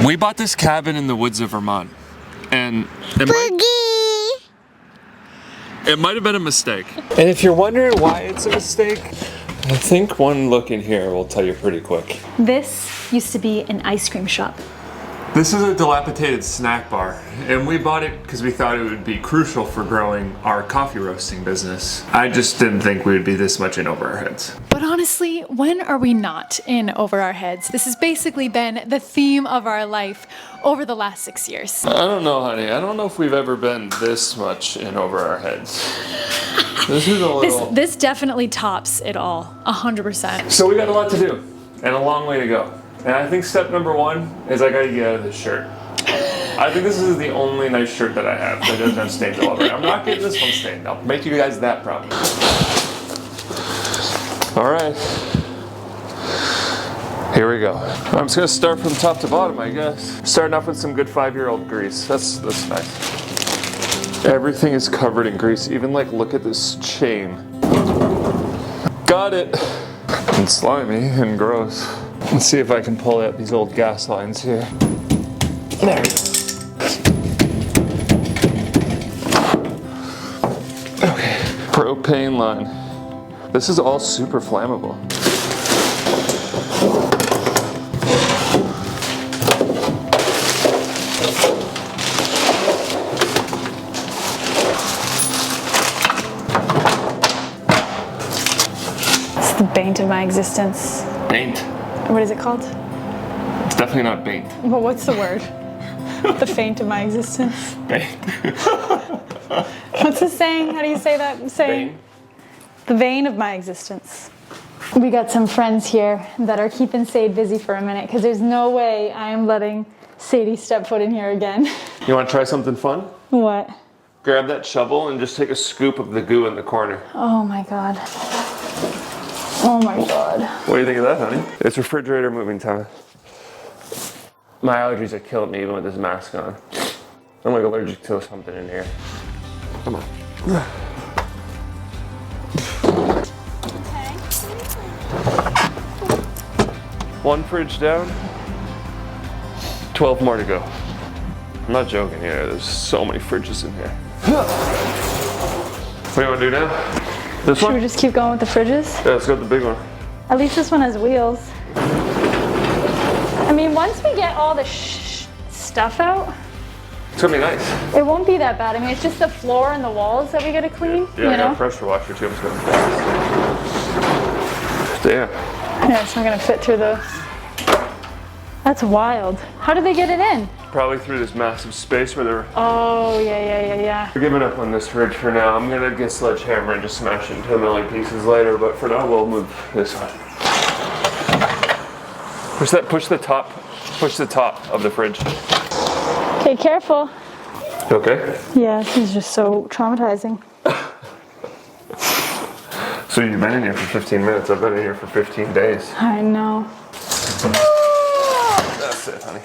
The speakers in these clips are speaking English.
We bought this cabin in the woods of Vermont, and it might have been a mistake. And if you're wondering why it's a mistake, I think one look in here will tell you pretty quick. This used to be an ice cream shop. This is a dilapidated snack bar, and we bought it because we thought it would be crucial for growing our coffee roasting business. I just didn't think we would be this much in over our heads. But honestly, when are we not in over our heads? This has basically been the theme of our life over the last 6 years. I don't know, honey. I don't know if we've ever been this much in over our heads. This is a little... This definitely tops it all, 100%. So we got a lot to do, and a long way to go. And I think step number one is I gotta get out of this shirt. I think this is the only nice shirt that I have that doesn't have stains all over it. I'm not getting this one stained. I'll make you guys that proud. All right. Here we go. I'm just gonna start from top to bottom, I guess. Starting off with some good 5-year-old grease. That's nice. Everything is covered in grease. Even like, look at this chain. Got it. It's slimy and gross. Let's see if I can pull out these old gas lines here. There we go. Okay, propane line. This is all super flammable. It's the bane of my existence. Bane. What is it called? It's definitely not bane. Well, what's the word? The faint of my existence. Bane. What's the saying? How do you say that saying? Bane. The vein of my existence. We got some friends here that are keeping Sade busy for a minute because there's no way I am letting Sadie step foot in here again. You want to try something fun? What? Grab that shovel and just take a scoop of the goo in the corner. Oh my God. Oh my God. What do you think of that, honey? It's refrigerator moving time. My allergies are killing me even with this mask on. I'm like allergic to something in here. Come on. Okay. One fridge down, 12 more to go. I'm not joking here, there's so many fridges in here. What do you want to do now? This Should one? we just keep going with the fridges? Yeah, let's go with the big one. At least this one has wheels. I mean, once we get all the stuff out, It's gonna be nice. it won't be that bad. I mean, it's just the floor and the walls that we gotta clean, Yeah, you I got know? a pressure washer too. I'm just gonna... Damn. Yeah, it's not gonna fit through the... That's wild. How did they get it in? Probably through this massive space where they're... Oh, yeah. We're giving up on this fridge for now. I'm gonna get sledgehammer and just smash it into a million pieces later, but for now we'll move this one. Push the top of the fridge. Okay, careful. You okay? Yeah, this is just so traumatizing. So you've been in here for 15 minutes. I've been in here for 15 days. I know. That's it, honey.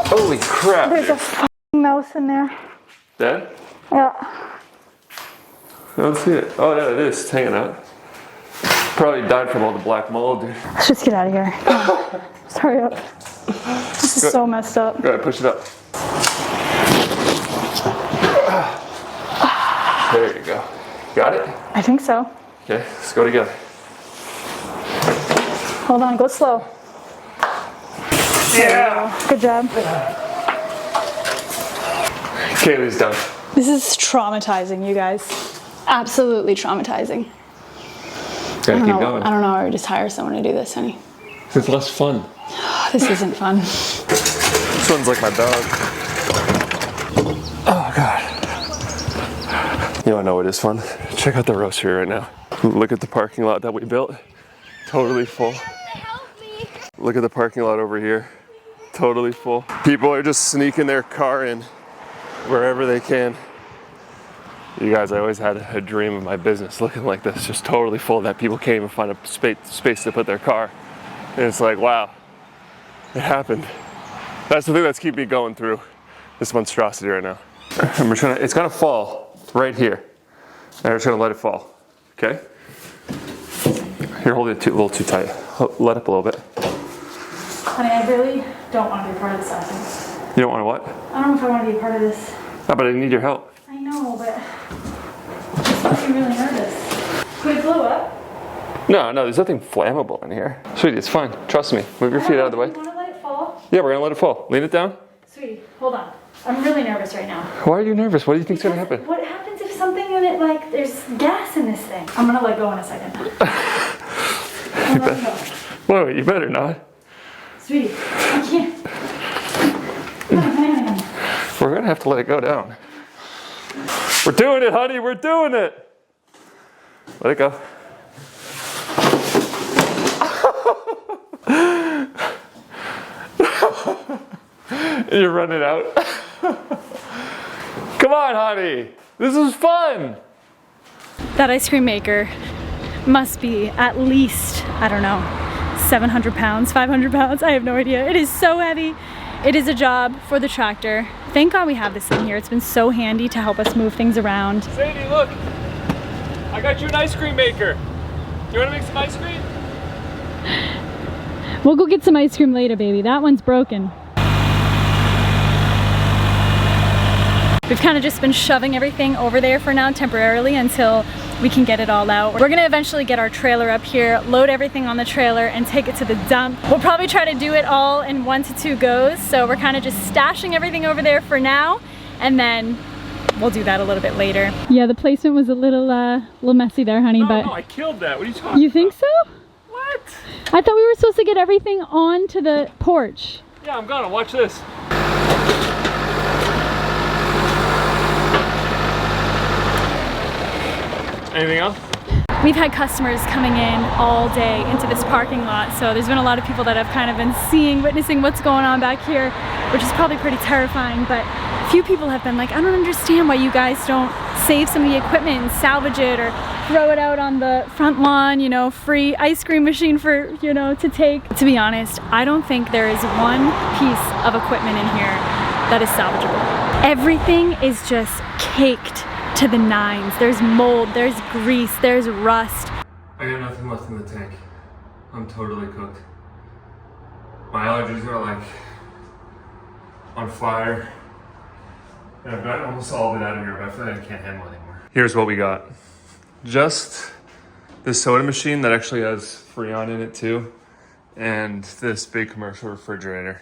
Holy crap. There's a f***ing mouse in there. Dead? Yeah. I don't see it. Oh yeah, it is. It's hanging out. Probably died from all the black mold, dude. Let's just get out of here. Just hurry up. This is so messed up. Go ahead, push it up. There you go. Got it? I think so. Okay, let's go together. Hold on, go slow. Yeah! Good job. Kaylee's done. This is traumatizing, you guys. Absolutely traumatizing. Gotta keep going. I don't know, or just hire someone to do this, honey. It's less fun. This isn't fun. This one's like my dog. Oh, God. You wanna know what is fun? Check out the roastery right now. Look at the parking lot that we built. Totally full. Look at the parking lot over here. Totally full. People are just sneaking their car in wherever they can. You guys, I always had a dream of my business looking like this, just totally full, that people can't even find a space to put their car. And it's like, wow, it happened. That's the thing that's keeping me going through this monstrosity right now. It's gonna fall right here. And we're just gonna let it fall, okay? You're holding it a little too tight. Let up a little bit. Honey, I really don't want to be a part of this, I think. You don't want to what? I don't know if I want to be a part of this. Oh, but I need your help. I know, but this makes me really nervous. Could it blow up? No, there's nothing flammable in here. Sweetie, it's fine. Trust me. Move your feet out of the way. You want to let it fall? Yeah, we're gonna let it fall. Lean it down. Sweetie, hold on. I'm really nervous right now. Why are you nervous? What do you think's gonna happen? What happens if something in it, like, there's gas in this thing? I'm gonna let go in a second. I'm letting go. Whoa, you better not. Sweetie, I can't. I'm planning. We're gonna have to let it go down. We're doing it, honey. We're doing it. Let it go. You're running out. Come on, honey. This is fun. That ice cream maker must be at least, I don't know, 700 pounds, 500 pounds. I have no idea. It is so heavy. It is a job for the tractor. Thank God we have this thing here. It's been so handy to help us move things around. Sadie, look. I got you an ice cream maker. You want to make some ice cream? We'll go get some ice cream later, baby. That one's broken. We've kind of just been shoving everything over there for now temporarily until we can get it all out. We're gonna eventually get our trailer up here, load everything on the trailer and take it to the dump. We'll probably try to do it all in 1 to 2 goes. So we're kind of just stashing everything over there for now, and then we'll do that a little bit later. Yeah, the placement was a little messy there, honey, but... No, I killed that. What are you talking about? You think so? What? I thought we were supposed to get everything onto the porch. Yeah, I'm gonna. Watch this. Anything else? We've had customers coming in all day into this parking lot, so there's been a lot of people that have kind of been witnessing what's going on back here, which is probably pretty terrifying, but a few people have been like, I don't understand why you guys don't save some of the equipment and salvage it or throw it out on the front lawn, you know, free ice cream machine for, you know, to take. To be honest, I don't think there is one piece of equipment in here that is salvageable. Everything is just caked to the nines. There's mold, there's grease, there's rust. I got nothing left in the tank. I'm totally cooked. My allergies are like on fire. And I've got almost all of it out of here, but I feel like I can't handle it anymore. Here's what we got. Just this soda machine that actually has Freon in it too, and this big commercial refrigerator.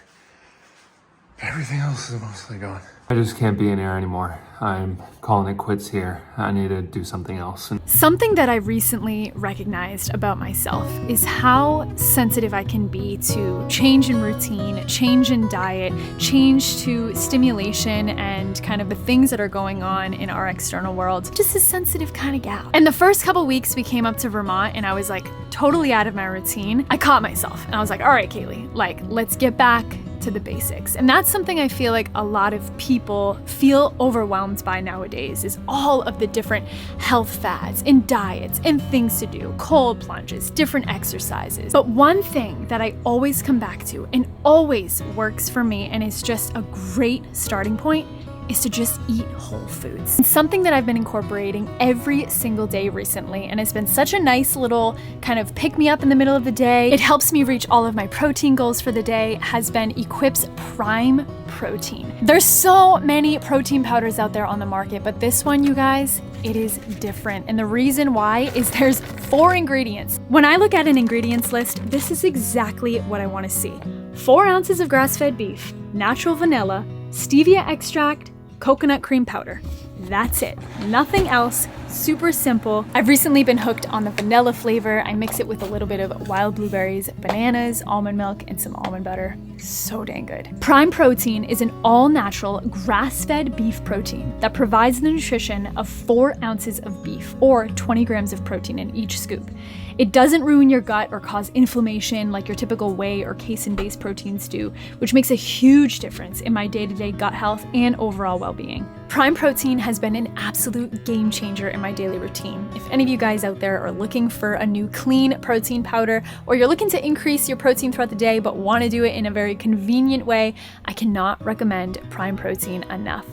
Everything else is mostly gone. I just can't be in here anymore. I'm calling it quits here. I need to do something else. Something that I recently recognized about myself is how sensitive I can be to change in routine, change in diet, change to stimulation and kind of the things that are going on in our external world. Just a sensitive kind of gal. And the first couple weeks we came up to Vermont and I was like totally out of my routine. I caught myself and I was like, all right, Kaylee, like let's get back to the basics. And that's something I feel like a lot of people feel overwhelmed by nowadays, is all of the different health fads and diets and things to do, cold plunges, different exercises. But one thing that I always come back to and always works for me and is just a great starting point is to just eat whole foods. It's something that I've been incorporating every single day recently, and it's been such a nice little kind of pick me up in the middle of the day. It helps me reach all of my protein goals for the day, has been Equip's Prime Protein. There's so many protein powders out there on the market, but this one, you guys, it is different. And the reason why is there's 4 ingredients. When I look at an ingredients list, this is exactly what I want to see. 4 ounces of grass-fed beef, natural vanilla, stevia extract, coconut cream powder. That's it. Nothing else. Super simple. I've recently been hooked on the vanilla flavor. I mix it with a little bit of wild blueberries, bananas, almond milk, and some almond butter. So dang good. Prime Protein is an all-natural grass-fed beef protein that provides the nutrition of 4 ounces of beef or 20 grams of protein in each scoop. It doesn't ruin your gut or cause inflammation like your typical whey or casein-based proteins do, which makes a huge difference in my day-to-day gut health and overall well-being. Prime Protein has been an absolute game changer in my daily routine. If any of you guys out there are looking for a new clean protein powder, or you're looking to increase your protein throughout the day but want to do it in a very convenient way, I cannot recommend Prime Protein enough.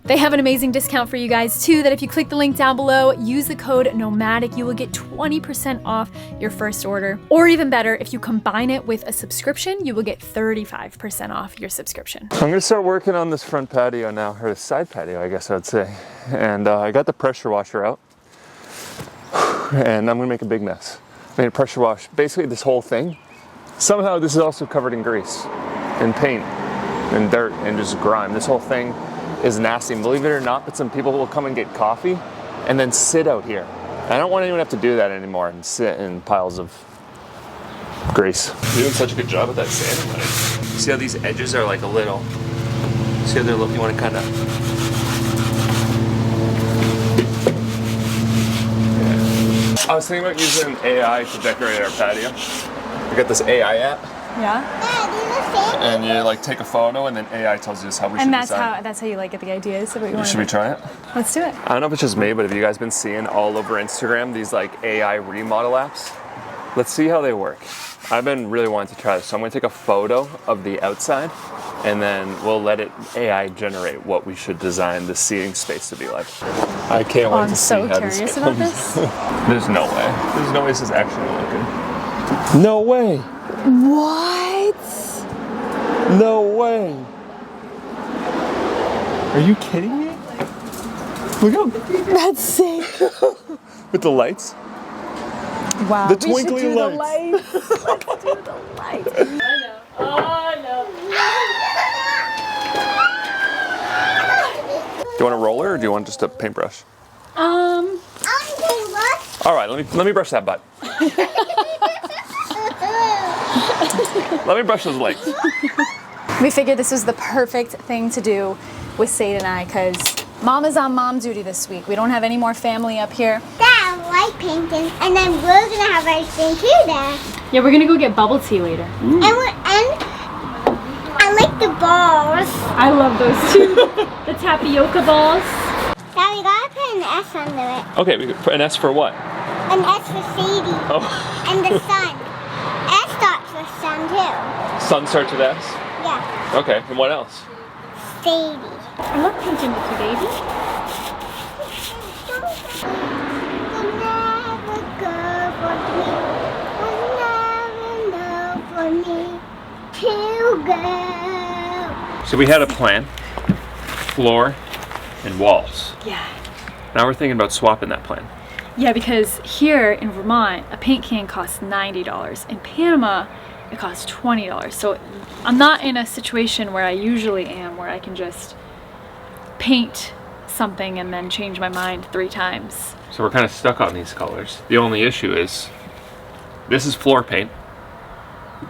They have an amazing discount for you guys too, that if you click the link down below, use the code Nomadic, you will get 20% off your first order. Or even better, if you combine it with a subscription, you will get 35% off your subscription. I'm gonna start working on this front patio now, or the side patio, I guess I'd say. And I got the pressure washer out, and I'm gonna make a big mess. I made a pressure wash, basically this whole thing. Somehow this is also covered in grease, and paint, and dirt, and just grime. This whole thing is nasty, and believe it or not, but some people will come and get coffee and then sit out here. I don't want anyone to have to do that anymore and sit in piles of grease. You're doing such a good job with that sanding, buddy. See how these edges are like a little, see how they're looking, you want to kind of, yeah. I was thinking about using AI to decorate our patio. We got this AI app. Yeah. And you like take a photo and then AI tells you just how we should design. And that's how you like get the ideas of what you want. Should we try it? Let's do it. I don't know if it's just me, but have you guys been seeing all over Instagram these like AI remodel apps? Let's see how they work. I've been really wanting to try this, so I'm gonna take a photo of the outside and then we'll let it AI generate what we should design the seating space to be like. I can't wait to see how this comes. I'm so curious about this. There's no way. There's no way this is actually looking. No way. What? No way. Are you kidding me? Look how That's sick. with the lights. Wow. The twinkly we should do lights. The lights. Let's do the lights. I know. Oh no. Do you want a roller or do you want just a paintbrush? All right, let me brush that butt. Let me brush those legs. We figured this was the perfect thing to do with Sade and I, because Mom is on mom duty this week. We don't have any more family up here. Dad, I like painting, and then we're gonna have ice cream too, Dad. Yeah, we're gonna go get bubble tea later. And I like the balls. I love those too. The tapioca balls. Dad, we gotta put an S under it. Okay, we could put an S for what? An S for Sadie. Oh. And the sun. S starts with sun too. Sun starts with S? Yeah. Okay, and what else? Sadie. I love painting with you, baby. So we had a plan, floor and walls. Yeah. Now we're thinking about swapping that plan. Yeah, because here in Vermont, a paint can costs $90. In Panama, it costs $20. So I'm not in a situation where I usually am, where I can just paint something and then change my mind 3 times. So we're kind of stuck on these colors. The only issue is, this is floor paint,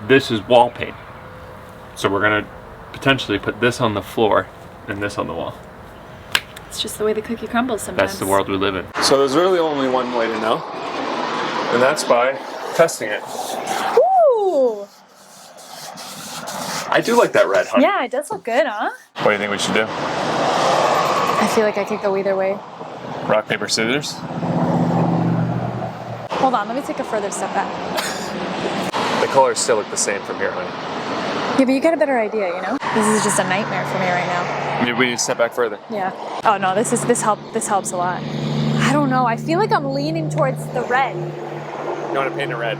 this is wall paint. So we're gonna potentially put this on the floor and this on the wall. It's just the way the cookie crumbles sometimes. That's the world we live in. So there's really only one way to know, and that's by testing it. Ooh! I do like that red, honey. Yeah, it does look good, huh? What do you think we should do? I feel like I could go either way. Rock, paper, scissors? Hold on, let me take a further step back. The colors still look the same from here, honey. Yeah, but you get a better idea, you know? This is just a nightmare for me right now. Maybe we need to step back further. Yeah. Oh no, this helps a lot. I don't know. I feel like I'm leaning towards the red. You want to paint it red?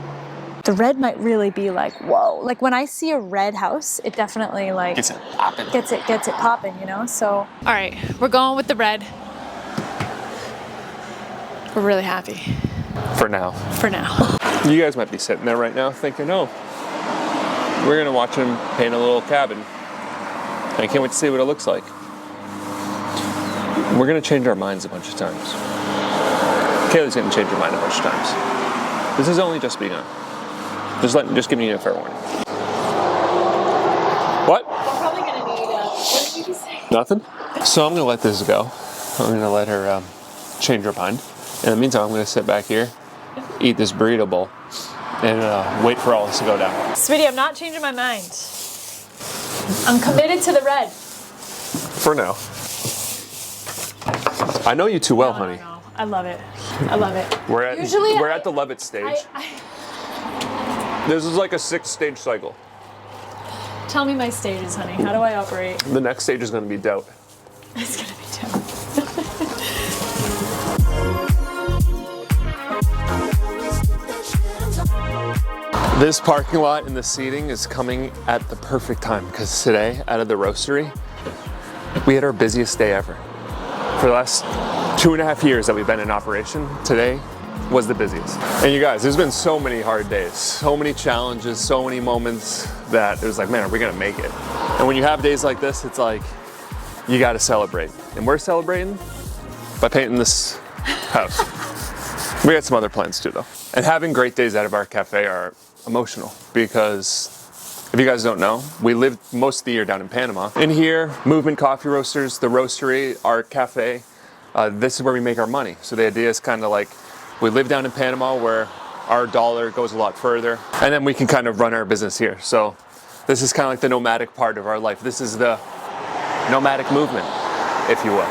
The red might really be like, whoa. Like when I see a red house, it definitely like Gets it popping. Gets it popping, you know? So all right, we're going with the red. We're really happy. For now. For now. You guys might be sitting there right now thinking, oh, we're gonna watch him paint a little cabin. I can't wait to see what it looks like. We're gonna change our minds a bunch of times. Kaylee's gonna change her mind a bunch of times. This has only just begun. Just giving you a fair warning. What? I'm probably gonna need what did you just say? Nothing? So I'm gonna let this go. I'm gonna let her change her mind. In the meantime, I'm gonna sit back here, eat this burrito bowl, and wait for all this to go down. Sweetie, I'm not changing my mind. I'm committed to the red. For now. I know you too well, honey. No. I love it. I love it. We're at the love it stage. This is like a 6-stage cycle. Tell me my stages, honey. How do I operate? The next stage is going to be doubt. It's gonna be tough. This parking lot and the seating is coming at the perfect time because today, out of the roastery, we had our busiest day ever. For the last 2.5 years that we've been in operation, today was the busiest. And you guys, there's been so many hard days, so many challenges, so many moments that it was like, man, are we gonna make it? And when you have days like this, it's like, you gotta celebrate. And we're celebrating by painting this house. We got some other plans too though. And having great days out of our cafe are emotional because if you guys don't know, we lived most of the year down in Panama. In here, Movement Coffee Roasters, the Roastery, our cafe, this is where we make our money. So the idea is kind of like, we live down in Panama where our dollar goes a lot further, and then we can kind of run our business here. So this is kind of like the nomadic part of our life. This is the nomadic movement, if you will.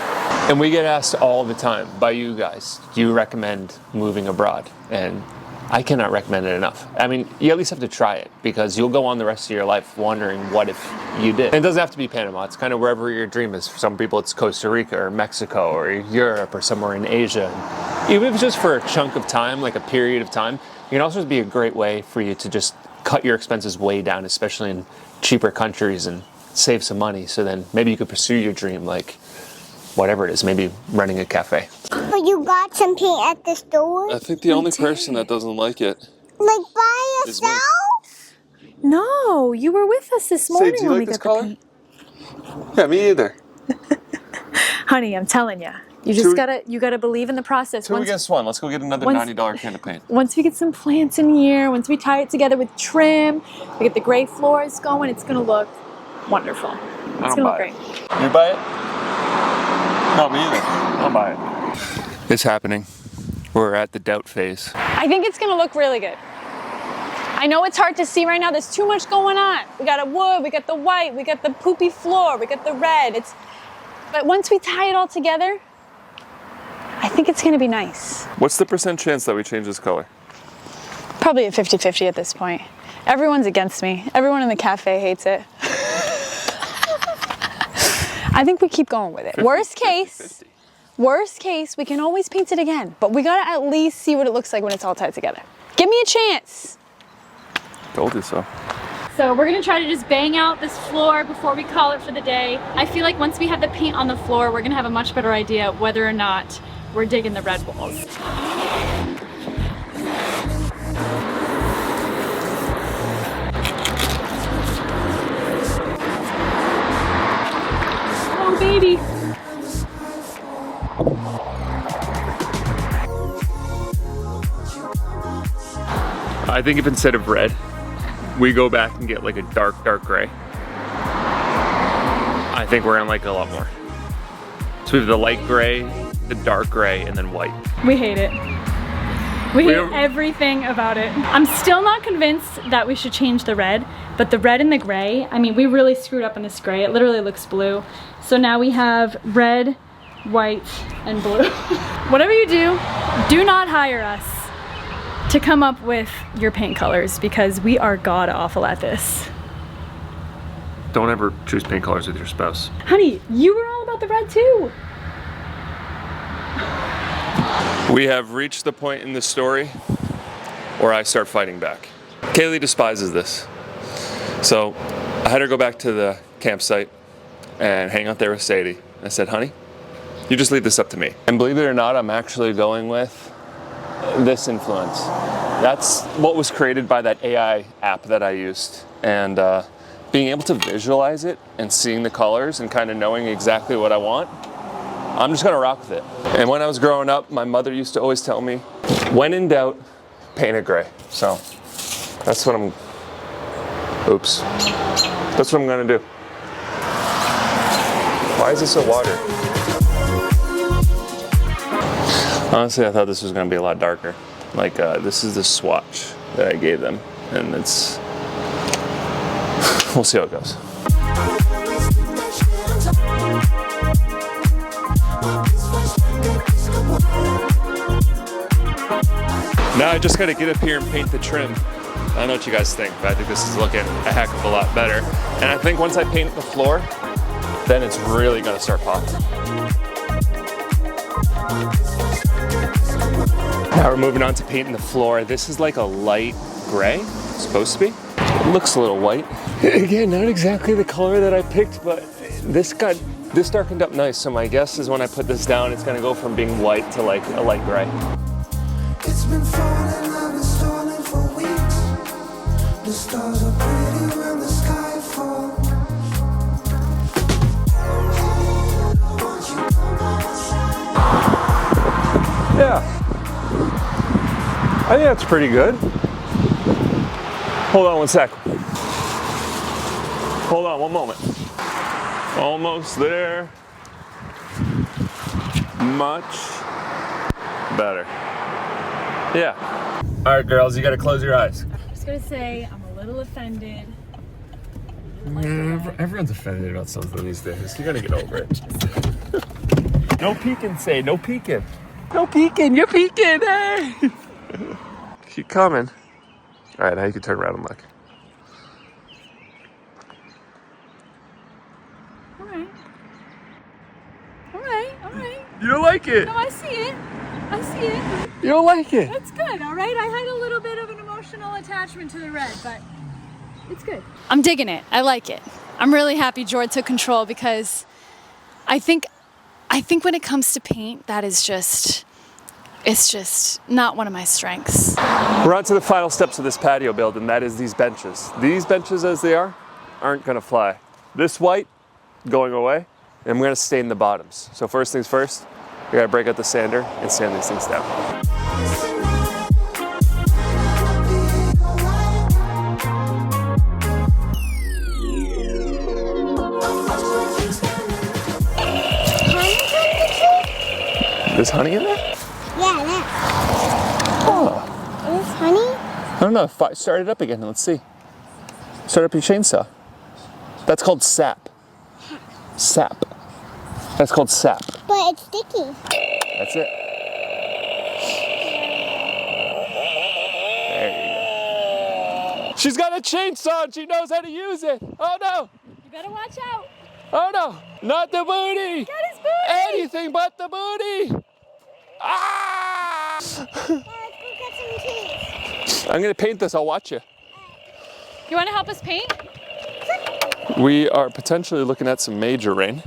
And we get asked all the time by you guys, do you recommend moving abroad? And I cannot recommend it enough. I mean, you at least have to try it because you'll go on the rest of your life wondering what if you did. And it doesn't have to be Panama. It's kind of wherever your dream is. For some people, it's Costa Rica or Mexico or Europe or somewhere in Asia. And even if it's just for a chunk of time, like a period of time, it can also be a great way for you to just cut your expenses way down, especially in cheaper countries, and save some money. So then maybe you could pursue your dream, like whatever it is, maybe running a cafe. But you got some paint at the store? I think the only person that doesn't like it Like by is me. yourself? No, you were with us this morning do you when like we this got color? the paint. Yeah, me either. Honey, I'm telling you, you just gotta believe in the process. Two against one. Let's go get another once- $90 can of paint. Once we get some plants in here, once we tie it together with trim, we get the gray floors going, it's gonna look wonderful. It's gonna look great. You buy it? No, me either. I'll buy it. It's happening. We're at the doubt phase. I think it's gonna look really good. I know it's hard to see right now. There's too much going on. We got a wood, we got the white, we got the poopy floor, we got the red. But once we tie it all together, I think it's gonna be nice. What's the % chance that we change this color? Probably a 50-50 at this point. Everyone's against me. Everyone in the cafe hates it. I think we keep going with it. 50, Worst case, we can always paint it again, but we gotta at least see what it looks like when it's all tied together. Give me a chance. Told you so. So we're gonna try to just bang out this floor before we call it for the day. I feel like once we have the paint on the floor, we're gonna have a much better idea whether or not we're digging the red walls. Oh baby. I think if instead of red, we go back and get like a dark gray, I think we're gonna like it a lot more. So we have the light gray, the dark gray, and then white. We hate it. We hate everything about it. I'm still not convinced that we should change the red, but the red and the gray, I mean, we really screwed up on this gray. It literally looks blue. So now we have red, white, and blue. Whatever you do, do not hire us to come up with your paint colors because we are god awful at this. Don't ever choose paint colors with your spouse. Honey, you were all about the red too. We have reached the point in the story where I start fighting back. Kaylee despises this. So I had her go back to the campsite and hang out there with Sadie. I said, honey, you just leave this up to me. And believe it or not, I'm actually going with this influence. That's what was created by that AI app that I used. And being able to visualize it and seeing the colors and kind of knowing exactly what I want, I'm just gonna rock with it. And when I was growing up, my mother used to always tell me, when in doubt, paint it gray. So that's what I'm, oops. That's what I'm gonna do. Why is it so watery? Honestly, I thought this was gonna be a lot darker. Like, this is the swatch that I gave them, and it's, we'll see how it goes. Now I just gotta get up here and paint the trim. I don't know what you guys think, but I think this is looking a heck of a lot better. And I think once I paint the floor, then it's really gonna start popping. Now we're moving on to painting the floor. This is like a light gray, it's supposed to be. It looks a little white. Again, not exactly the color that I picked, but this darkened up nice. So my guess is when I put this down, it's gonna go from being white to like a light gray. It's been falling, I've been stalling for weeks. The stars are pretty when the sky falls. Yeah, I think that's pretty good. Hold on one sec. Hold on one moment. Almost there. Much better. Yeah. All right, girls, you gotta close your eyes. I'm just gonna say I'm a little offended. Everyone's offended about something these days. You gotta get over it. No peeking, say, no peeking. No peeking, you're peeking, hey! Keep coming. All right, now you can turn around and look. All right. You don't like it? No, I see it. You don't like it? It's good, all right? I had a little bit of an emotional attachment to the red, but it's good. I'm digging it. I like it. I'm really happy Jord took control because I think when it comes to paint, that is just, it's just not one of my strengths. We're on to the final steps of this patio build, and that is these benches. These benches as they are, aren't gonna fly. This white, going away, and we're gonna stain the bottoms. So first things first, we gotta break out the sander and sand these things down. There's honey in there? Yeah, that. Oh, Is this honey? I don't know. Start it up again. Let's see. Start up your chainsaw. That's called sap. Sap. That's called sap. But it's sticky. That's it. There you go. She's got a chainsaw and she knows how to use it. Oh no. You better watch out. Oh no. Not the booty. Get his booty. Anything but the booty. Ah! Yeah, let's go get some cheese. I'm gonna paint this. I'll watch you. You want to help us paint? We are potentially looking at some major rain.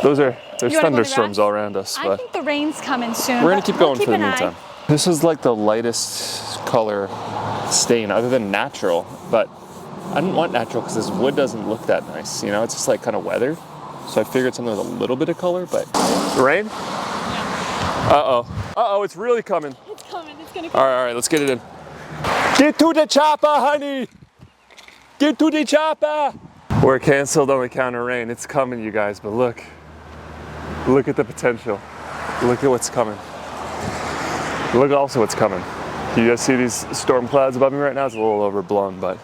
There's You wanna go in the thunderstorms grass? all around us, I but think the rain's coming soon. we're gonna but keep we'll going for the an eye. meantime. This is like the lightest color stain other than natural, but I didn't want natural because this wood doesn't look that nice. You know, it's just like kind of weathered. So I figured something with a little bit of color, but rain? Uh-oh. Uh-oh, it's really coming. It's coming. It's gonna come. All right, let's get it in. Get to the chopper, honey! Get to the chopper! We're canceled on the count of rain. It's coming, you guys, but look. Look at the potential. Look at what's coming. Look also what's coming. You guys see these storm clouds above me right now? It's a little overblown, but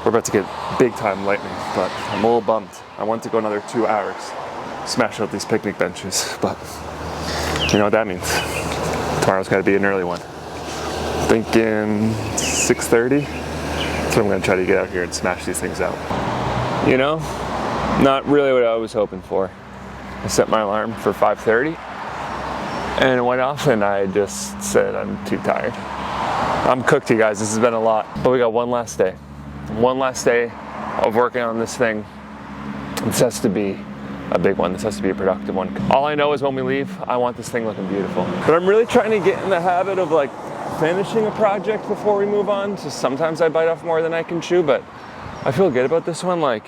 we're about to get big time lightning, but I'm a little bummed. I want to go another 2 hours, smash out these picnic benches, but you know what that means. Tomorrow's gotta be an early one. Thinking 6:30. So I'm gonna try to get out here and smash these things out. You know, not really what I was hoping for. I set my alarm for 5:30 and it went off and I just said I'm too tired. I'm cooked, you guys, this has been a lot. But we got one last day. One last day of working on this thing. This has to be a big one. This has to be a productive one. All I know is when we leave, I want this thing looking beautiful. But I'm really trying to get in the habit of like finishing a project before we move on. So sometimes I bite off more than I can chew, but I feel good about this one. Like,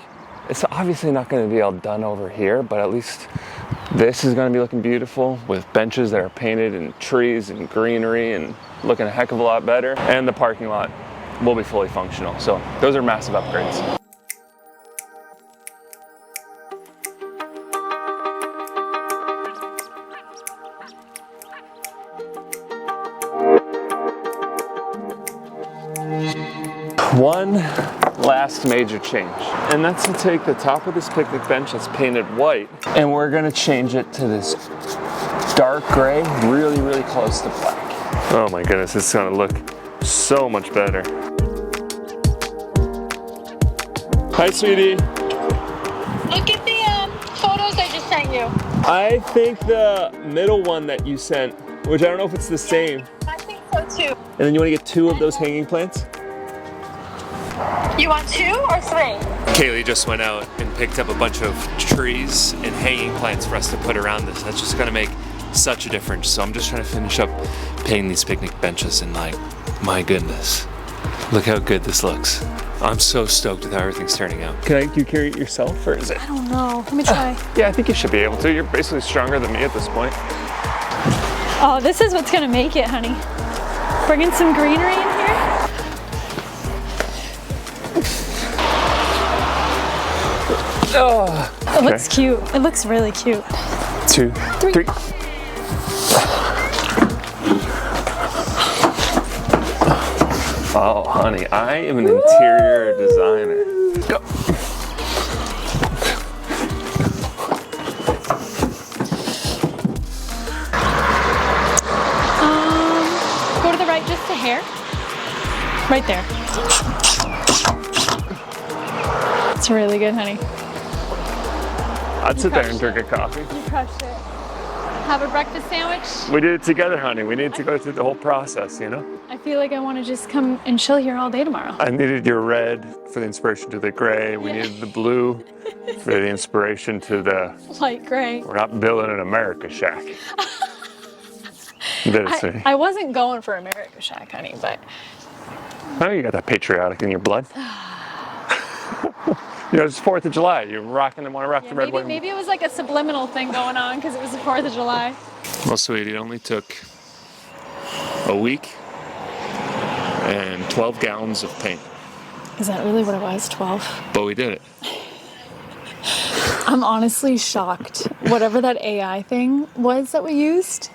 it's obviously not gonna be all done over here, but at least this is gonna be looking beautiful with benches that are painted and trees and greenery and looking a heck of a lot better. And the parking lot will be fully functional. So those are massive upgrades. One last major change, and that's to take the top of this picnic bench that's painted white, and we're gonna change it to this dark gray, really, really close to black. Oh my goodness, it's gonna look so much better. Hi, sweetie. Look at the photos I just sent you. I think the middle one that you sent, which I don't know if it's the same. I think so too. And then you want to get 2 of those hanging plants? You want 2 or 3? Kaylee just went out and picked up a bunch of trees and hanging plants for us to put around this. That's just gonna make such a difference. So I'm just trying to finish up painting these picnic benches, and like, my goodness, look how good this looks. I'm so stoked with how everything's turning out. Can you carry it yourself, or is it? I don't know. Let me try. Yeah, I think you should be able to. You're basically stronger than me at this point. Oh, this is what's gonna make it, honey. Bringing some greenery in here. Oh, It looks cute. It looks really cute. 2, 3. Oh, honey, I am an interior designer. Go. Go to the right just a hair. Right there. It's really good, honey. I'd sit there and drink a coffee. You crushed it. Have a breakfast sandwich. We did it together, honey. We needed to go through the whole process, you know? I feel like I want to just come and chill here all day tomorrow. I needed your red for the inspiration to the gray. We needed the blue for the inspiration to the, Light gray. we're not building an America shack. I wasn't going for America Shack, honey, but Oh, you got that patriotic in your blood. You know, it's 4th of July. You're rocking and want to rock the red, white. maybe it was like a subliminal thing going on because it was the 4th of July. Well, sweetie, it only took a week and 12 gallons of paint. Is that really what it was? 12? But we did it. I'm honestly shocked. Whatever that AI thing was that we used,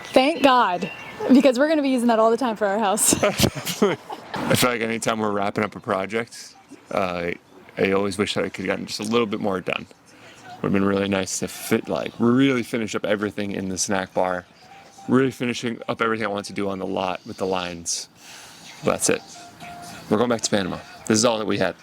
thank God, because we're going to be using that all the time for our house. I feel like anytime we're wrapping up a project, I always wish that I could have gotten just a little bit more done. Would have been really nice to really finish up everything in the snack bar. Really finishing up everything I wanted to do on the lot with the lines. But that's it. We're going back to Panama. This is all that we had.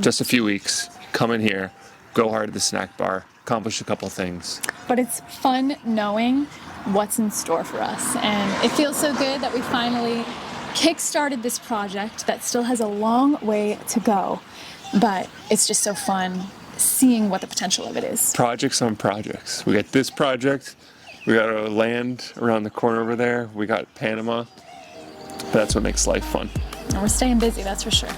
Just a few weeks. Come in here, go hard at the snack bar, accomplish a couple things. But it's fun knowing what's in store for us. And it feels so good that we finally kick-started this project that still has a long way to go. But it's just so fun seeing what the potential of it is. Projects on projects. We got this project. We got our land around the corner over there. We got Panama. That's what makes life fun. And we're staying busy, that's for sure.